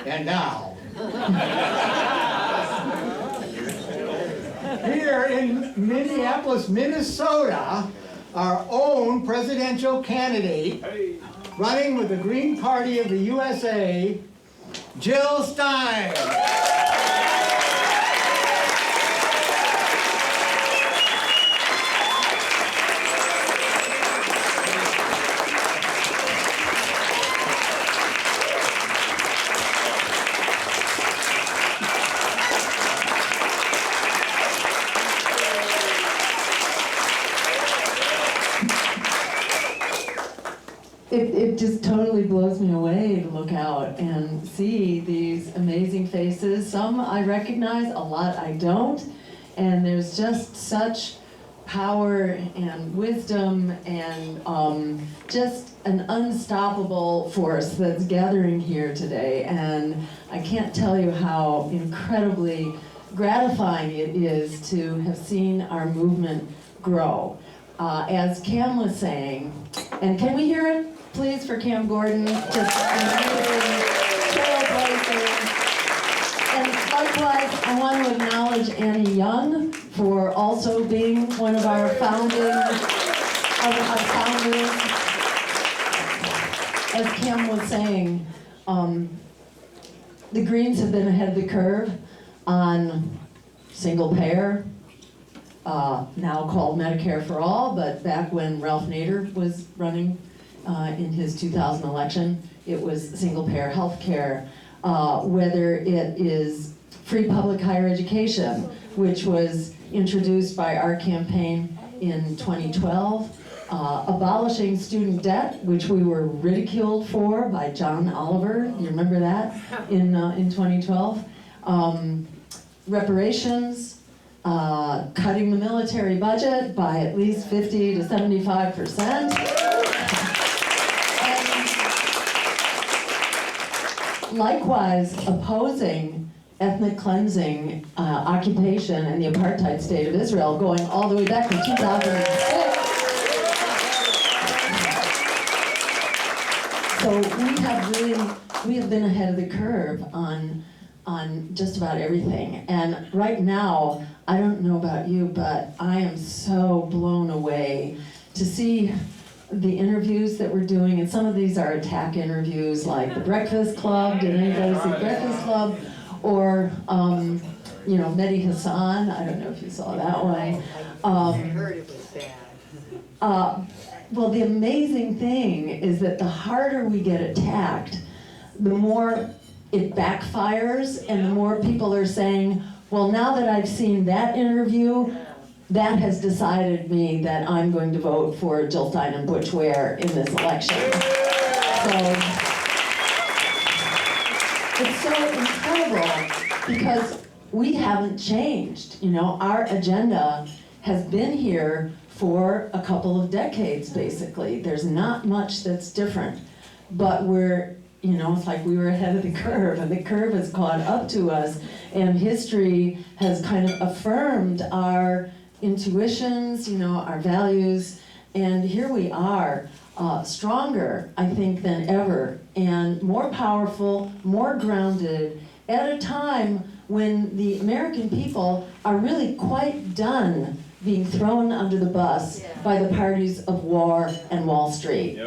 And now, here in Minneapolis, Minnesota, our own presidential candidate, running with the Green Party of the USA, Jill Stein. It just totally blows me away to look out and see these amazing faces. Some I recognize, a lot I don't. And there's just such power and wisdom and just an unstoppable force that's gathering here today. And I can't tell you how incredibly gratifying it is to have seen our movement grow. As Cam was saying, and can we hear it, please, for Cam Gordon? Just amazing trailblazing. And likewise, I want to acknowledge Annie Young for also being one of our founders. As Cam was saying, the Greens have been ahead of the curve on single payer, now called Medicare for All, but back when Ralph Nader was running in his 2000 election, it was single-payer health care. Whether it is free public higher education, which was introduced by our campaign in 2012, abolishing student debt, which we were ridiculed for by John Oliver, you remember that, in 2012, reparations, cutting the military budget by at least 50 to 75%. And likewise, opposing ethnic cleansing, occupation, and the apartheid state of Israel, going all the way back to 2006. So we have been ahead of the curve on just about everything. And right now, I don't know about you, but I am so blown away to see the interviews that we're doing, and some of these are attack interviews, like the Breakfast Club. Did anybody see Breakfast Club? Or, Mehdi Hassan. I don't know if you saw that one. I heard it was bad. Well, the amazing thing is that the harder we get attacked, the more it backfires, and the more people are saying, well, now that I've seen that interview, that has decided me that I'm going to vote for Jill Stein and Butch Ware in this election. So it's so incredible because we haven't changed. Our agenda has been here for a couple of decades, basically. There's not much that's different, but it's like we were ahead of the curve, and the curve has caught up to us, and history has kind of affirmed our intuitions, our values, and here we are, stronger, I think, than ever, and more powerful, more grounded, at a time when the American people are really quite done being thrown under the bus by the parties of war and Wall Street.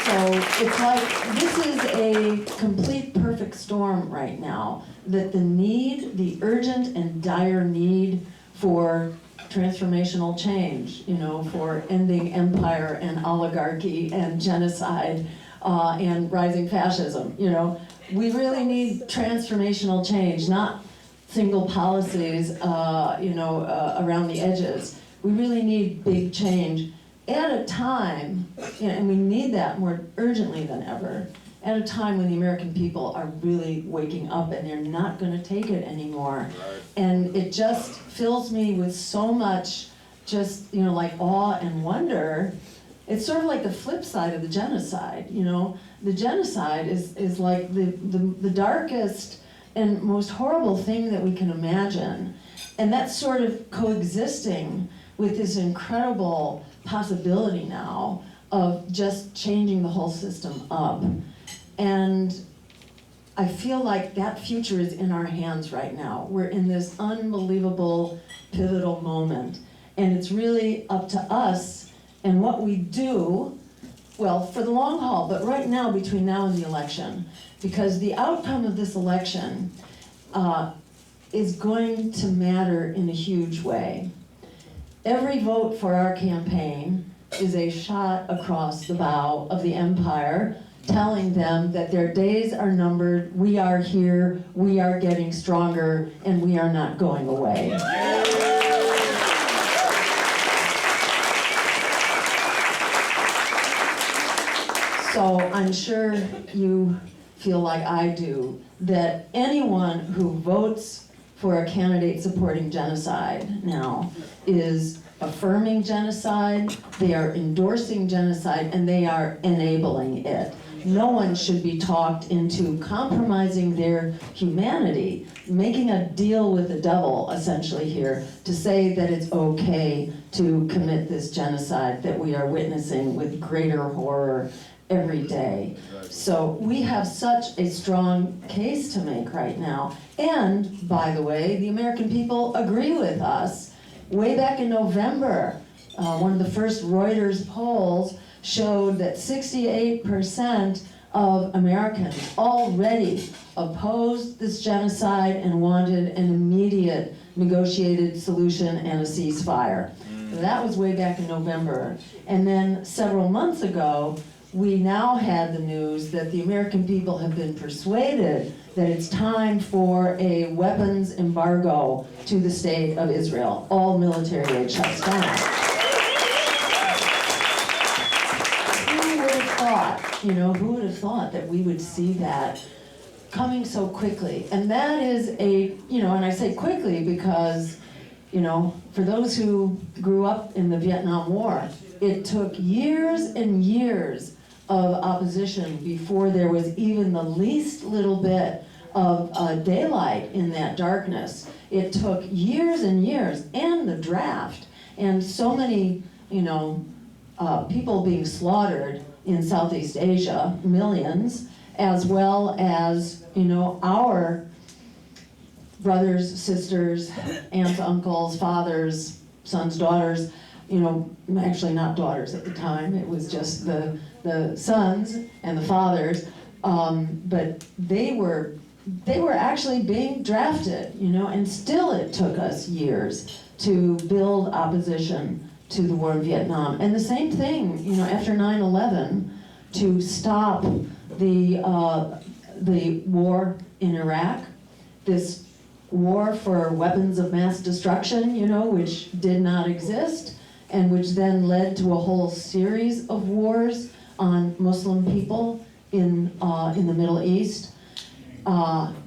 So it's like, this is a complete perfect storm right now, that the urgent and dire need for transformational change, for ending empire and oligarchy and genocide and rising fascism, we really need transformational change, not single policies, around the edges. We really need big change at a time, and we need that more urgently than ever, at a time when the American people are really waking up and they're not going to take it anymore. Right. And it just fills me with so much like awe and wonder. It's sort of like the flip side of the genocide. The genocide is like the darkest and most horrible thing that we can imagine. And that's sort of coexisting with this incredible possibility now of just changing the whole system up. And I feel like that future is in our hands right now. We're in this unbelievable pivotal moment. And it's really up to us and what we do, well, for the long haul, but right now, between now and the election, because the outcome of this election is going to matter in a huge way. Every vote for our campaign is a shot across the bow of the empire, telling them that their days are numbered, we are here, we are getting stronger, and we are not going away. So I'm sure you feel like I do, that anyone who votes for a candidate supporting genocide now is affirming genocide, they are endorsing genocide, and they are enabling it. No one should be talked into compromising their humanity, making a deal with the devil, essentially here, to say that it's okay to commit this genocide that we are witnessing with greater horror every day. So we have such a strong case to make right now. And, by the way, the American people agree with us. Way back in November, one of the first Reuters polls showed that 68% of Americans already opposed this genocide and wanted an immediate negotiated solution and a ceasefire. That was way back in November. And then several months ago, we now had the news that the American people have been persuaded that it's time for a weapons embargo to the state of Israel. All military aid shuts down. Who would have thought, who would have thought that we would see that coming so quickly? And that is and I say quickly because, for those who grew up in the Vietnam War, it took years and years of opposition before there was even the least little bit of daylight in that darkness. It took years and years, and the draft, and so many, people being slaughtered in Southeast Asia, millions, as well as, our brothers, sisters, aunts, uncles, fathers, sons, daughters, actually not daughters at the time, it was just the sons and the fathers, but they were actually being drafted, and still it took us years to build opposition to the war in Vietnam. And the same thing, after 9/11, to stop the war in Iraq, this war for weapons of mass destruction, which did not exist, and which then led to a whole series of wars on Muslim people in the Middle East.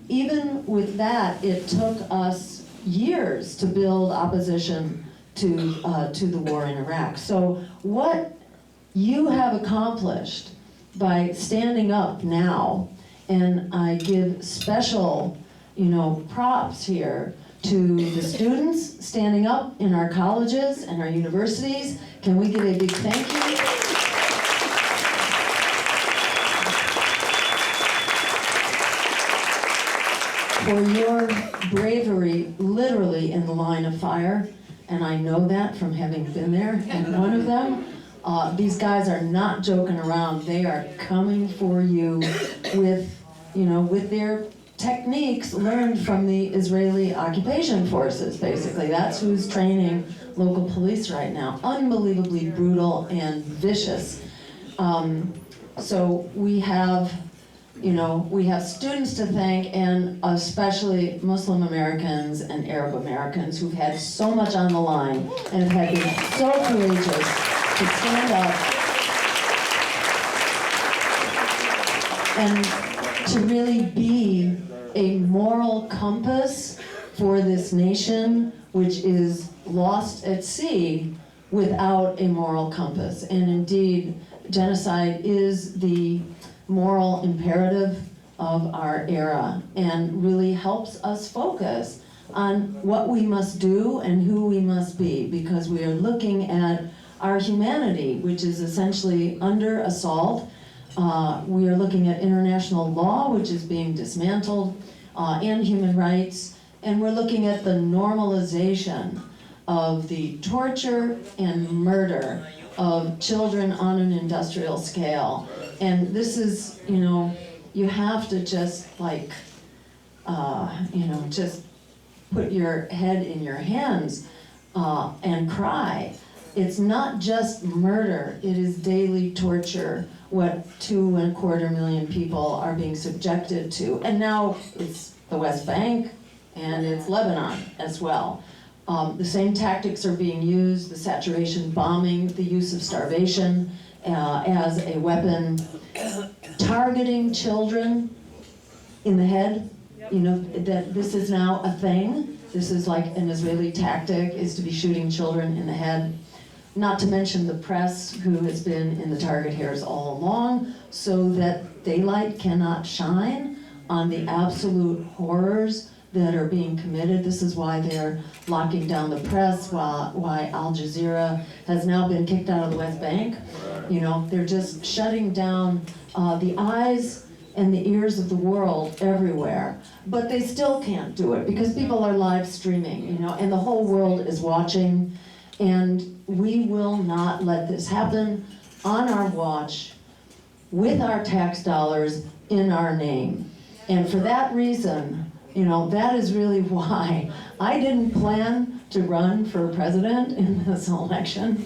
Even with that, it took us years to build opposition to the war in Iraq. So what you have accomplished by standing up now, and I give special, props here to the students standing up in our colleges and our universities. Can we give a big thank you? For your bravery, literally in the line of fire, and I know that from having been there, and one of them, these guys are not joking around. They are coming for you with their techniques learned from the Israeli occupation forces, basically. That's who's training local police right now. Unbelievably brutal and vicious. So we have students to thank, and especially Muslim Americans and Arab Americans who've had so much on the line and have been so courageous to stand up and to really be a moral compass for this nation, which is lost at sea without a moral compass. And indeed, genocide is the moral imperative of our era, and really helps us focus on what we must do and who we must be, because we are looking at our humanity, which is essentially under assault. We are looking at international law, which is being dismantled, and human rights. And we're looking at the normalization of the torture and murder of children on an industrial scale. And this is, you know, you have to just like, you know, just put your head in your hands and cry. It's not just murder, it is daily torture, what 2.25 million people are being subjected to. And now it's the West Bank and it's Lebanon as well. The same tactics are being used, the saturation bombing, the use of starvation as a weapon, targeting children in the head. You know, that this is now a thing. This is like an Israeli tactic, is to be shooting children in the head. Not to mention the press, who has been in the target hairs all along, so that daylight cannot shine on the absolute horrors that are being committed. This is why they're locking down the press, why Al Jazeera has now been kicked out of the West Bank. You know, they're just shutting down the eyes and the ears of the world everywhere. But they still can't do it because people are live streaming, you know, and the whole world is watching. And we will not let this happen on our watch, with our tax dollars, in our name. And for that reason, you know, that is really why I didn't plan to run for president in this election.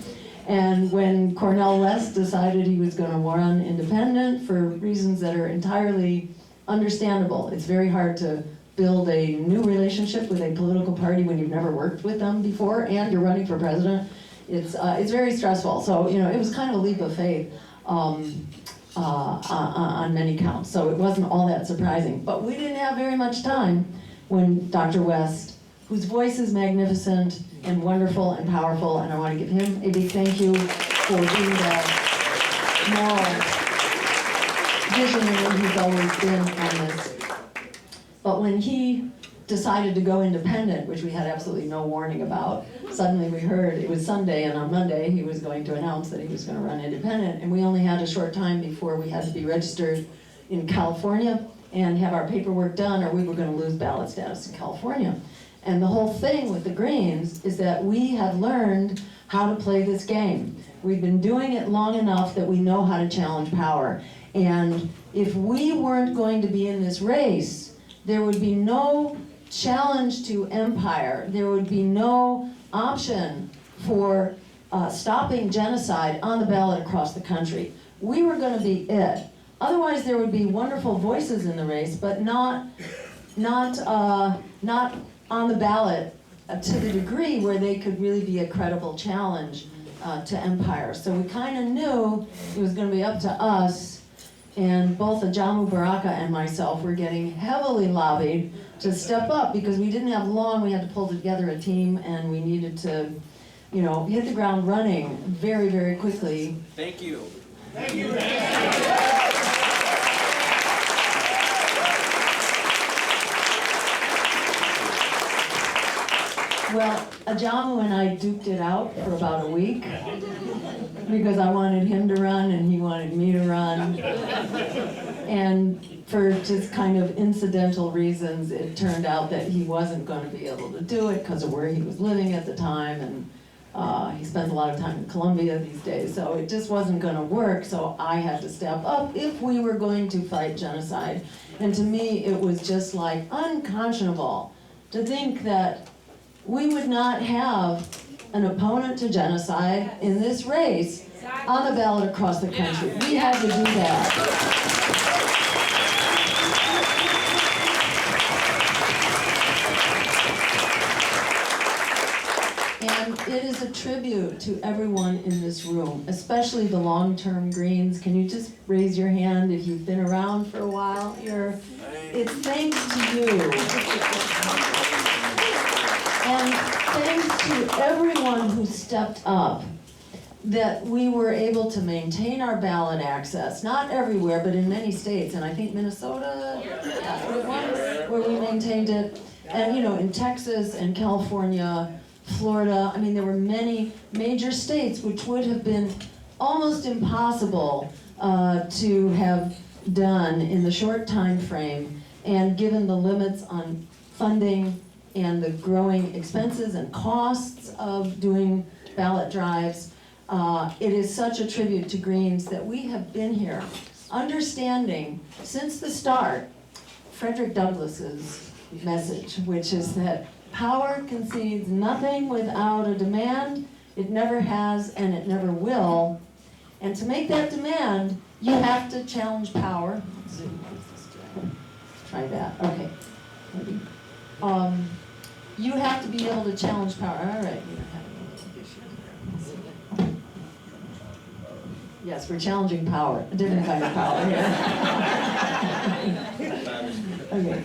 And when Cornel West decided he was going to run independent for reasons that are entirely understandable, it's very hard to build a new relationship with a political party when you've never worked with them before and you're running for president. It's very stressful. So, you know, it was kind of a leap of faith on many counts. So it wasn't all that surprising. But we didn't have very much time when Dr. West, whose voice is magnificent and wonderful and powerful, and I want to give him a big thank you for being the moral visionary he's always been on this. But when he decided to go independent, which we had absolutely no warning about, suddenly we heard it was Sunday, and on Monday he was going to announce that he was going to run independent, and we only had a short time before we had to be registered in California and have our paperwork done, or we were going to lose ballot status in California. And the whole thing with the Greens is that we have learned how to play this game. We've been doing it long enough that we know how to challenge power. And if we weren't going to be in this race, there would be no challenge to empire. There would be no option for stopping genocide on the ballot across the country. We were going to be it. Otherwise, there would be wonderful voices in the race, but not on the ballot to the degree where they could really be a credible challenge to empire. So we kind of knew it was going to be up to us. And both Ajamu Baraka and myself were getting heavily lobbied to step up because we didn't have long. We had to pull together a team, and we needed to, you know, hit the ground running very, very quickly. Thank you. Thank you. Well, Ajamu and I duked it out for about a week because I wanted him to run and he wanted me to run. And for just kind of incidental reasons, it turned out that he wasn't going to be able to do it because of where he was living at the time, and he spends a lot of time in Colombia these days, so it just wasn't going to work, so I had to step up if we were going to fight genocide. And to me, it was just like unconscionable to think that we would not have an opponent to genocide in this race on the ballot across the country. We had to do that. And it is a tribute to everyone in this room, especially the long-term Greens. Can you just raise your hand if you've been around for a while? It's thanks to you. And thanks to everyone who stepped up that we were able to maintain our ballot access, not everywhere, but in many states, and I think Minnesota, where we maintained it, and you know, in Texas and California, Florida, I mean, there were many major states which would have been almost impossible to have done in the short time frame, and given the limits on funding and the growing expenses and costs of doing ballot drives, it is such a tribute to Greens that we have been here understanding since the start Frederick Douglass's message, which is that power concedes nothing without a demand. It never has and it never will. And to make that demand, you have to challenge power. Let's see, what is this doing? Try that. Okay. Maybe. You have to be able to challenge power. All right. We don't have any issue here. Yes, we're challenging power, a different kind of power here. Okay.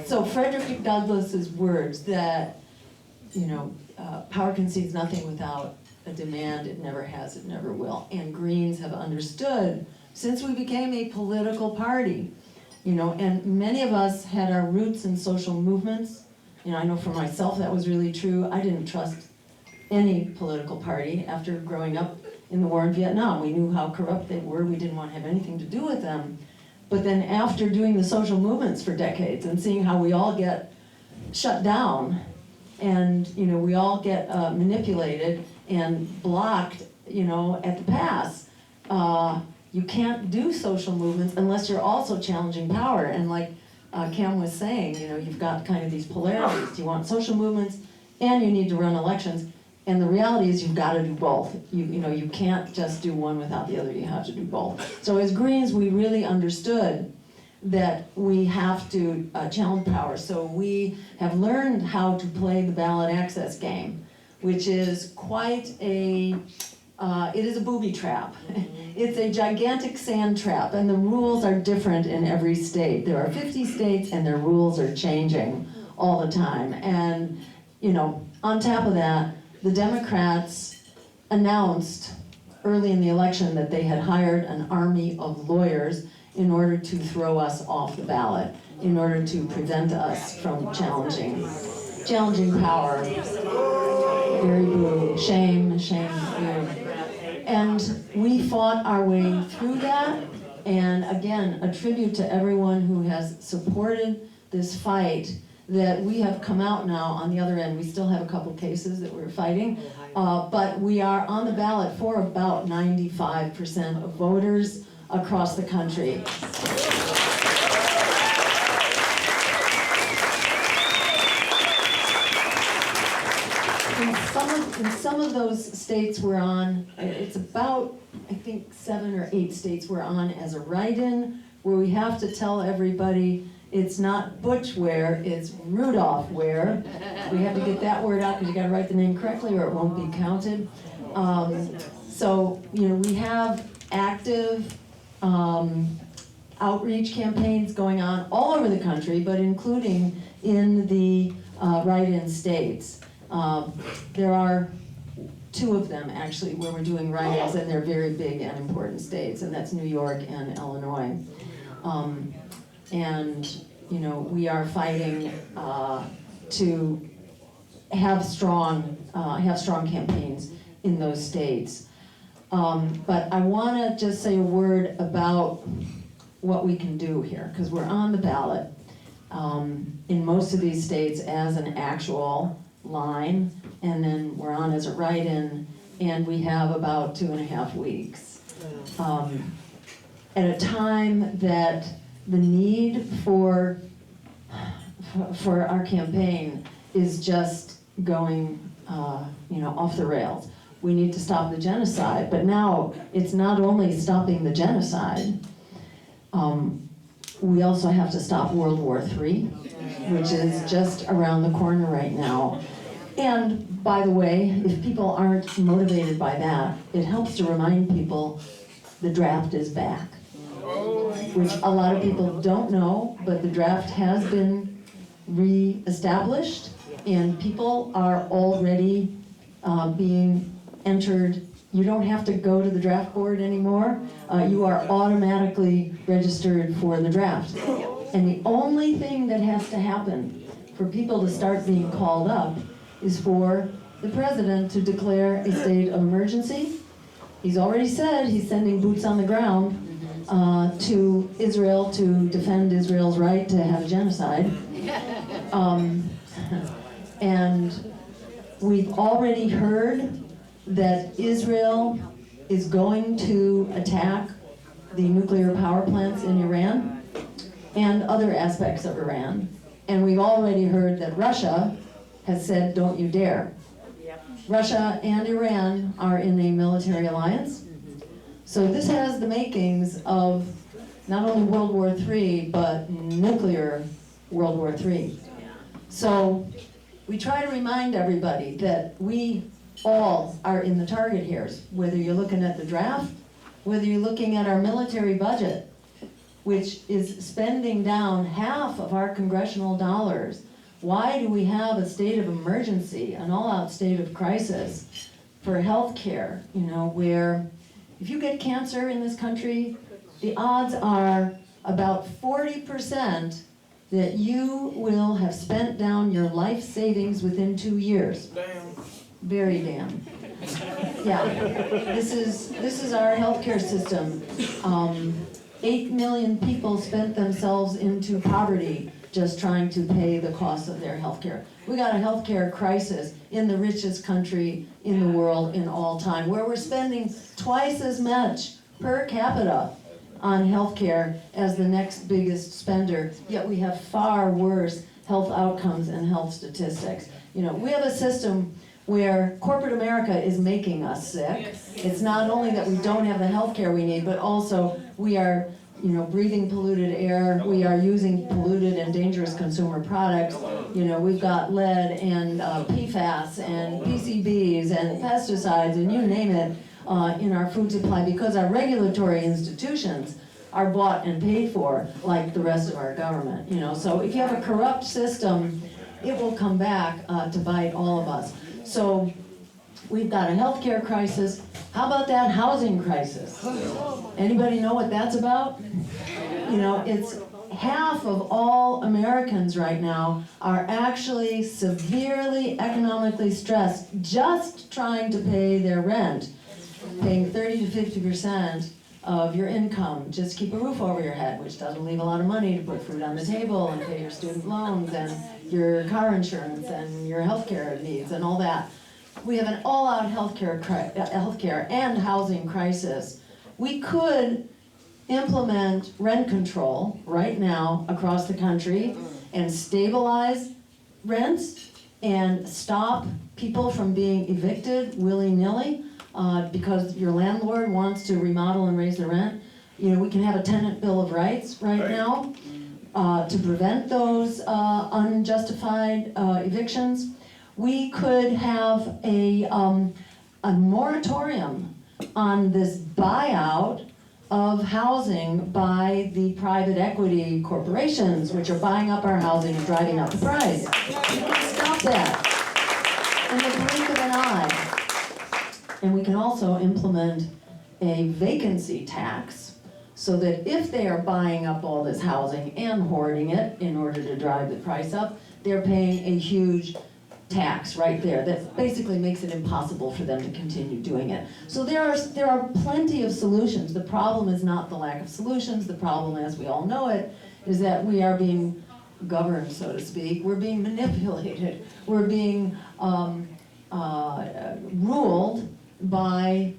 So Frederick Douglass's words that, power concedes nothing without a demand, it never has, it never will. And Greens have understood since we became a political party, and many of us had our roots in social movements. I know for myself that was really true. I didn't trust any political party after growing up in the war in Vietnam. We knew how corrupt they were. We didn't want to have anything to do with them. But then after doing the social movements for decades and seeing how we all get shut down and we all get manipulated and blocked at the pass, you can't do social movements unless you're also challenging power. And like Cam was saying, you've got kind of these polarities. You want social movements and you need to run elections. And the reality is you've got to do both. You can't just do one without the other. You have to do both. So as Greens, we really understood that we have to challenge power. So we have learned how to play the ballot access game, which is quite a, it is a booby trap. It's a gigantic sand trap, and the rules are different in every state. There are 50 states, and their rules are changing all the time. And, on top of that, the Democrats announced early in the election that they had hired an army of lawyers in order to throw us off the ballot, in order to prevent us from challenging power. Very boo, shame, boo. And we fought our way through that, and again, a tribute to everyone who has supported this fight, that we have come out now on the other end. We still have a couple cases that we're fighting, but we are on the ballot for about 95% of voters across the country. In some of those states we're on, it's about, I think, 7 or 8 states we're on as a write-in, where we have to tell everybody it's not Butch Ware, it's Rudolph Ware. We have to get that word out because you got to write the name correctly or it won't be counted. So, we have active outreach campaigns going on all over the country, but including in the write-in states. There are 2 of them actually where we're doing write-ins, and they're very big and important states, and that's New York and Illinois. And we are fighting to have strong campaigns in those states. But I want to just say a word about what we can do here, because we're on the ballot in most of these states as an actual line, and then we're on as a write-in, and we have about 2.5 weeks. At a time that the need for our campaign is just going off the rails. We need to stop the genocide, but now it's not only stopping the genocide, we also have to stop World War III, which is just around the corner right now. And by the way, if people aren't motivated by that, it helps to remind people the draft is back, which a lot of people don't know, but the draft has been re-established, and people are already being entered. You don't have to go to the draft board anymore. You are automatically registered for the draft. And the only thing that has to happen for people to start being called up is for the president to declare a state of emergency. He's already said he's sending boots on the ground to Israel to defend Israel's right to have a genocide. And we've already heard that Israel is going to attack the nuclear power plants in Iran and other aspects of Iran. And we've already heard that Russia has said, don't you dare. Russia and Iran are in a military alliance. So this has the makings of not only World War III, but nuclear World War III. So we try to remind everybody that we all are in the target here, whether you're looking at the draft, whether you're looking at our military budget, which is spending down half of our congressional dollars. Why do we have a state of emergency, an all-out state of crisis for health care, where if you get cancer in this country, the odds are about 40% that you will have spent down your life savings within 2 years. Damn. Very damn. Yeah, this is our healthcare system. 8 million people spent themselves into poverty just trying to pay the cost of their healthcare. We got a healthcare crisis in the richest country in the world in all time, where we're spending twice as much per capita on healthcare as the next biggest spender, yet we have far worse health outcomes and health statistics. We have a system where corporate America is making us sick. It's not only that we don't have the health care we need, but also we are, breathing polluted air. We are using polluted and dangerous consumer products. We've got lead and PFAS and PCBs and pesticides and you name it in our food supply because our regulatory institutions are bought and paid for like the rest of our government. So if you have a corrupt system, it will come back to bite all of us. So we've got a healthcare crisis. How about that housing crisis? Anybody know what that's about? It's half of all Americans right now are actually severely economically stressed just trying to pay their rent, paying 30 to 50% of your income just to keep a roof over your head, which doesn't leave a lot of money to put food on the table and pay your student loans and your car insurance and your healthcare needs and all that. We have an all-out healthcare and housing crisis. We could implement rent control right now across the country and stabilize rents and stop people from being evicted willy-nilly because your landlord wants to remodel and raise the rent. We can have a tenant bill of rights right now to prevent those unjustified evictions. We could have a moratorium on this buyout of housing by the private equity corporations, which are buying up our housing and driving up the price. Stop that in the blink of an eye. And we can also implement a vacancy tax so that if they are buying up all this housing and hoarding it in order to drive the price up, they're paying a huge tax right there that basically makes it impossible for them to continue doing it. So there are plenty of solutions. The problem is not the lack of solutions. The problem, as we all know it, is that we are being governed, so to speak. We're being manipulated. We're being ruled by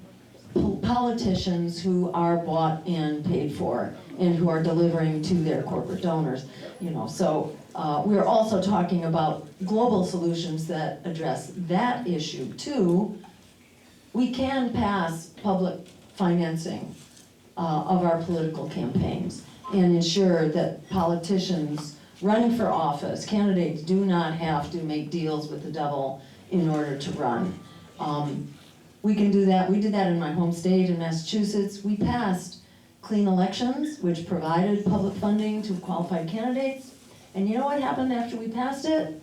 politicians who are bought and paid for and who are delivering to their corporate donors. So we're also talking about global solutions that address that issue too. We can pass public financing of our political campaigns and ensure that politicians running for office, candidates, do not have to make deals with the devil in order to run. We can do that. We did that in my home state in Massachusetts. We passed clean elections, which provided public funding to qualified candidates. And you know what happened after we passed it?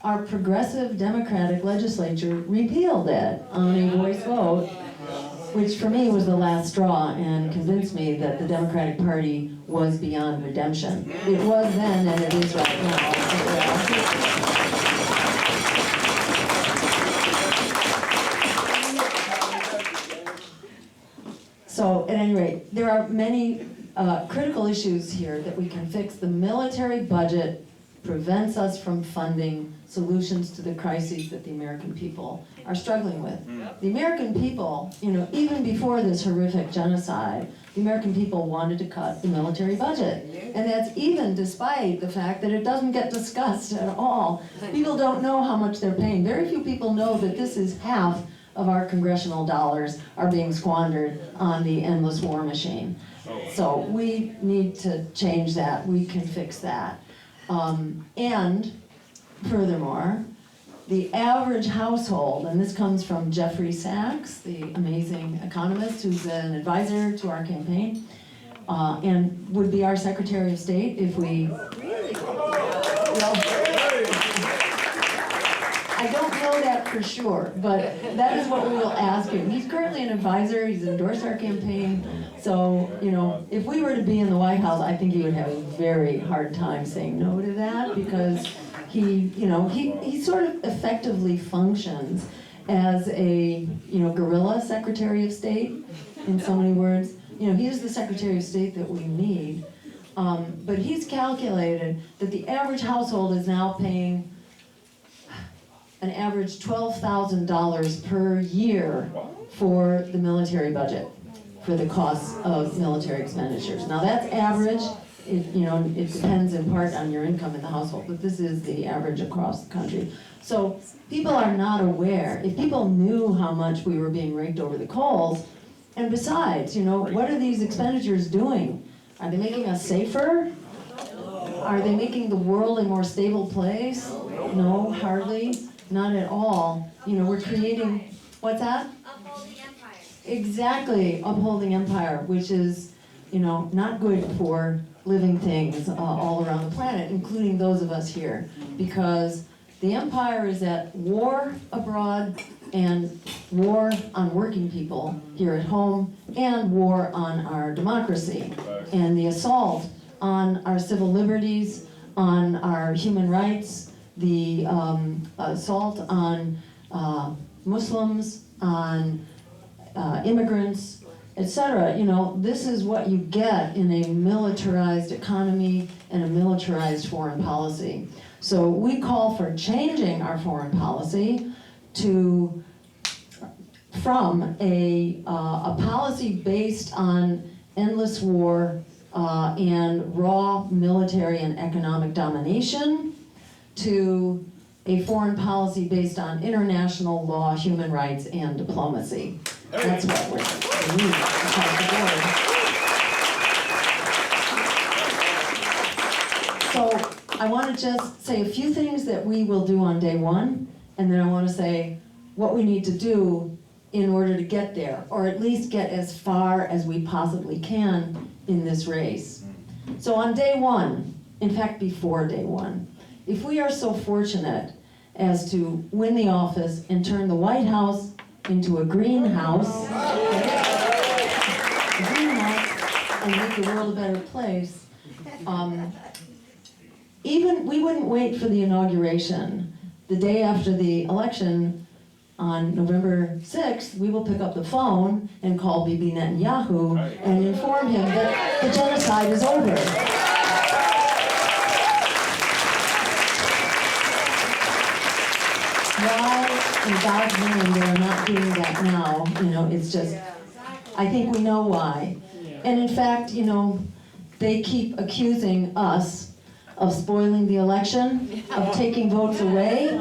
Our progressive Democratic legislature repealed it on a voice vote. which for me was the last straw and convinced me that the Democratic Party was beyond redemption. It was then and it is right now. So at any rate, there are many critical issues here that we can fix. The military budget prevents us from funding solutions to the crises that the American people are struggling with. The American people, even before this horrific genocide, the American people wanted to cut the military budget. And that's even despite the fact that it doesn't get discussed at all. People don't know how much they're paying. Very few people know that this is half of our congressional dollars are being squandered on the endless war machine. So we need to change that. We can fix that. And furthermore, the average household, and this comes from Jeffrey Sachs, the amazing economist who's an advisor to our campaign, and would be our Secretary of State if we... I don't know that for sure, but that is what we will ask him. He's currently an advisor, he's endorsed our campaign, so, if we were to be in the White House, I think he would have a very hard time saying no to that, because he sort of effectively functions as a, guerrilla Secretary of State, in so many words. He is the Secretary of State that we need, but he's calculated that the average household is now paying an average $12,000 per year for the military budget, for the costs of military expenditures. Now that's average. It depends in part on your income in the household, but this is the average across the country. So people are not aware. If people knew how much we were being raked over the coals, and besides, what are these expenditures doing? Are they making us safer? Are they making the world a more stable place? No, hardly. Not at all. We're creating, what's that? Upholding empire. Exactly, upholding empire, which is, not good for living things all around the planet, including those of us here, because the empire is at war abroad and war on working people here at home and war on our democracy and the assault on our civil liberties, on our human rights, the assault on Muslims, on immigrants, etc. This is what you get in a militarized economy and a militarized foreign policy. So we call for changing our foreign policy from a policy based on endless war and raw military and economic domination to a foreign policy based on international law, human rights, and diplomacy. That's what we need across the board. So I want to just say a few things that we will do on day one, and then I want to say what we need to do in order to get there, or at least get as far as we possibly can in this race. So on day one, in fact before day one, if we are so fortunate as to win the office and turn the White House into a greenhouse, and make the world a better place, we wouldn't wait for the inauguration. The day after the election, on November 6th, we will pick up the phone and call Bibi Netanyahu and inform him that the genocide is over. Why in God's name they are not doing that now, it's just, I think we know why. And in fact, they keep accusing us of spoiling the election, of taking votes away.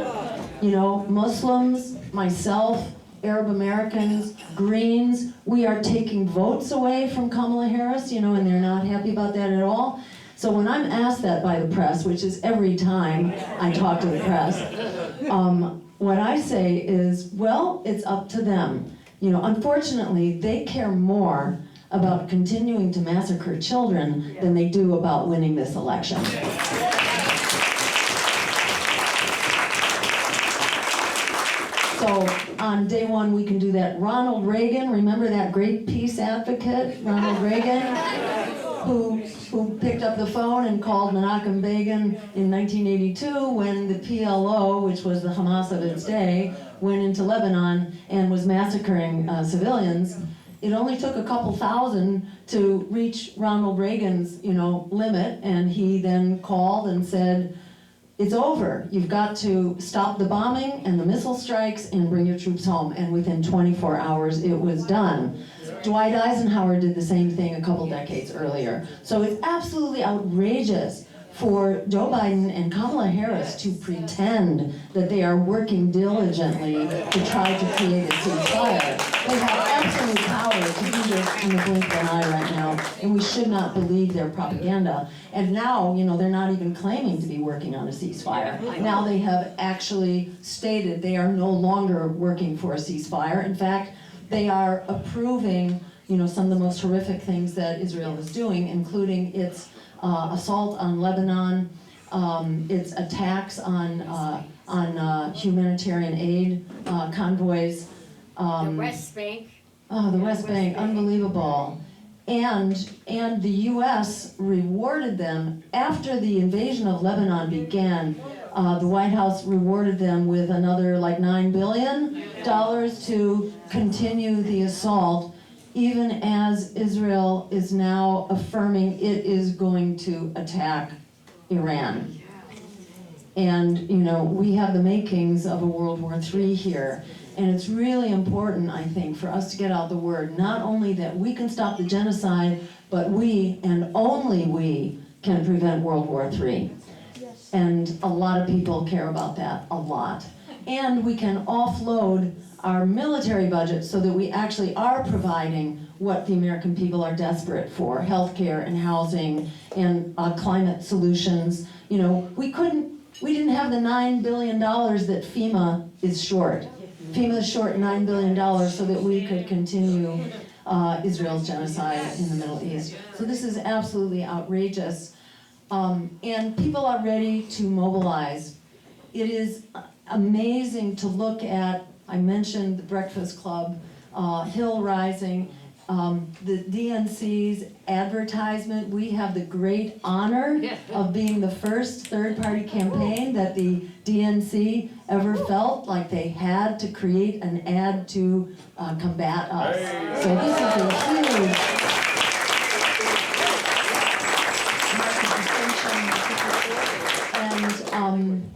Muslims, myself, Arab Americans, Greens, we are taking votes away from Kamala Harris, and they're not happy about that at all. So when I'm asked that by the press, which is every time I talk to the press, what I say is, well, it's up to them. Unfortunately, they care more about continuing to massacre children than they do about winning this election. So on day one we can do that. Ronald Reagan, remember that great peace advocate, Ronald Reagan, who picked up the phone and called Menachem Begin in 1982 when the PLO, which was the Hamas of its day, went into Lebanon and was massacring civilians. It only took a couple thousand to reach Ronald Reagan's, limit, and he then called and said, it's over. You've got to stop the bombing and the missile strikes and bring your troops home. And within 24 hours, it was done. Dwight Eisenhower did the same thing a couple decades earlier. So it's absolutely outrageous for Joe Biden and Kamala Harris to pretend that they are working diligently to try to create a ceasefire. They have absolute power to do this in the blink of an eye right now, and we should not believe their propaganda. And now, they're not even claiming to be working on a ceasefire. Now they have actually stated they are no longer working for a ceasefire. In fact, they are approving, some of the most horrific things that Israel is doing, including its assault on Lebanon, its attacks on humanitarian aid convoys. The West Bank. Oh, the West Bank, unbelievable. And the U.S. rewarded them after the invasion of Lebanon began. The White House rewarded them with another like $9 billion to continue the assault, even as Israel is now affirming it is going to attack Iran. And, we have the makings of a World War III here. And it's really important, I think, for us to get out the word, not only that we can stop the genocide, but we, and only we, can prevent World War III. And a lot of people care about that, a lot. And we can offload our military budget so that we actually are providing what the American people are desperate for, healthcare and housing and climate solutions. We didn't have the $9 billion that FEMA is short. FEMA is short $9 billion so that we could continue Israel's genocide in the Middle East. So this is absolutely outrageous. And people are ready to mobilize. It is amazing to look at, I mentioned the Breakfast Club, Hill Rising, the DNC's advertisement. We have the great honor of being the first third-party campaign that the DNC ever felt like they had to create an ad to combat us. So this is a huge market distinction. And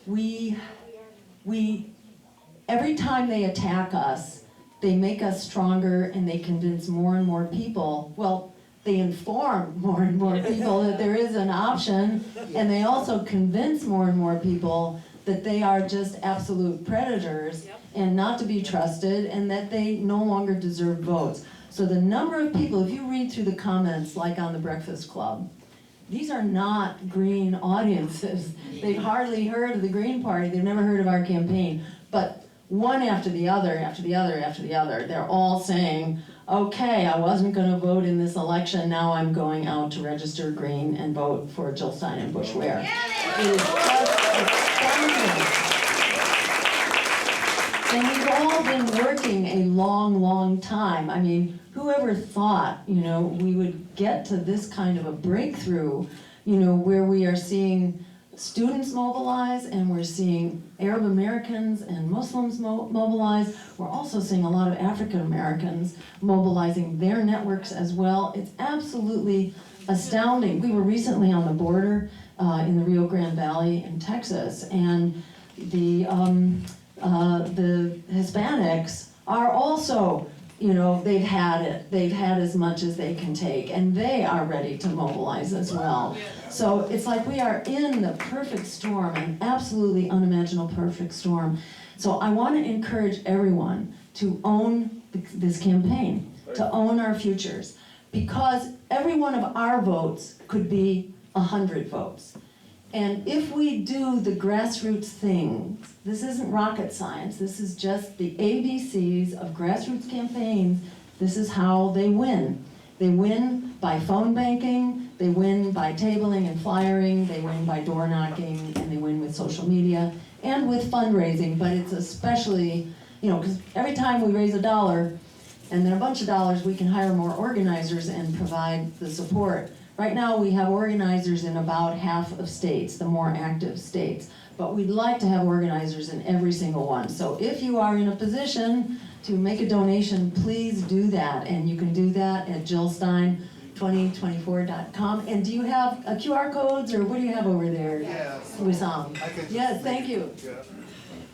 we every time they attack us, they make us stronger and they convince more and more people. Well, they inform more and more people that there is an option, and they also convince more and more people that they are just absolute predators and not to be trusted, and that they no longer deserve votes. So the number of people, if you read through the comments, like on the Breakfast Club, these are not Green audiences. They've hardly heard of the Green Party. They've never heard of our campaign. But one after the other, after the other, after the other, they're all saying, okay, I wasn't going to vote in this election, now I'm going out to register Green and vote for Jill Stein and Bush Ware. It is just astounding. And we've all been working a long, long time. I mean, whoever thought, we would get to this kind of a breakthrough, where we are seeing students mobilize, and we're seeing Arab Americans and Muslims mobilize. We're also seeing a lot of African Americans mobilizing their networks as well. It's absolutely astounding. We were recently on the border in the Rio Grande Valley in Texas, and the Hispanics are also, they've had it. They've had as much as they can take, and they are ready to mobilize as well. So it's like we are in the perfect storm, an absolutely unimaginable perfect storm. So I want to encourage everyone to own this campaign, to own our futures, because every one of our votes could be 100 votes. And if we do the grassroots things, this isn't rocket science, this is just the ABCs of grassroots campaigns, this is how they win. They win by phone banking, they win by tabling and flyering, they win by door knocking, and they win with social media and with fundraising, but it's especially you know, because every time we raise $1 and then a bunch of dollars, we can hire more organizers and provide the support. Right now, we have organizers in about half of states, the more active states. But we'd like to have organizers in every single one. So if you are in a position to make a donation, please do that. And you can do that at jillstein2024.com. And do you have QR codes, or what do you have over there? Yes. Wissam? Yes, thank you.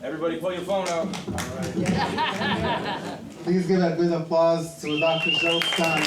Everybody pull your phone out. Please give a good applause to Dr. Jill Stein.